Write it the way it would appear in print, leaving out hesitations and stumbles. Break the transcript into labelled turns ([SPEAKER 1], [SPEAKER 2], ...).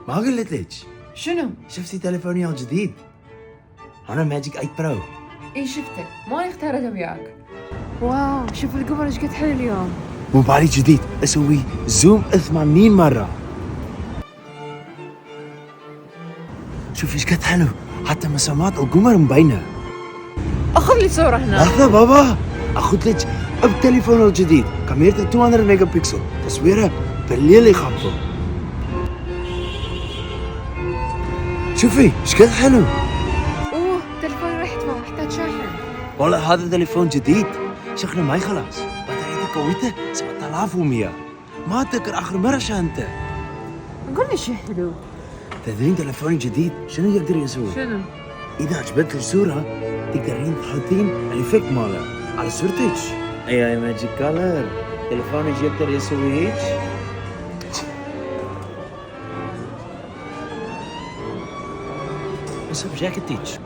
[SPEAKER 1] ما قلت لك
[SPEAKER 2] شنو؟
[SPEAKER 1] شفتي تليفوني الجديد؟ انا ماجيك 8 برو.
[SPEAKER 2] اي شفته، ما اختارته وياك. واو، شوف القمر ايش قد حلو اليوم.
[SPEAKER 1] موبايلي جديد اسوي زوم 80 مرة. شوفي ايش قد حلو، حتى مسامات القمر مبينة.
[SPEAKER 2] اخذ لي صورة هنا.
[SPEAKER 1] لحظة بابا، اخذ لك بتليفون الجديد كاميرته 200 ميجا بكسل، تصويره بالليل يخبط. شوفي ايش قد حلو.
[SPEAKER 2] اوه، تلفوني راح يطفى، احتاج شاحن.
[SPEAKER 1] والله هذا تليفون جديد شغله ما يخلص، بطاريته قويته 7100. ما اتذكر اخر مرة شحنته.
[SPEAKER 2] قول لي شو حلو.
[SPEAKER 1] تدرين تليفوني جديد شنو يقدر يسوي؟
[SPEAKER 2] شنو؟
[SPEAKER 1] اذا عجبتك الصورة تقدرين تحطين الافكت ماله على صورتك. اي ماجيك كولر، تليفونك يقدر يسوي هيك. بس بجاكيتك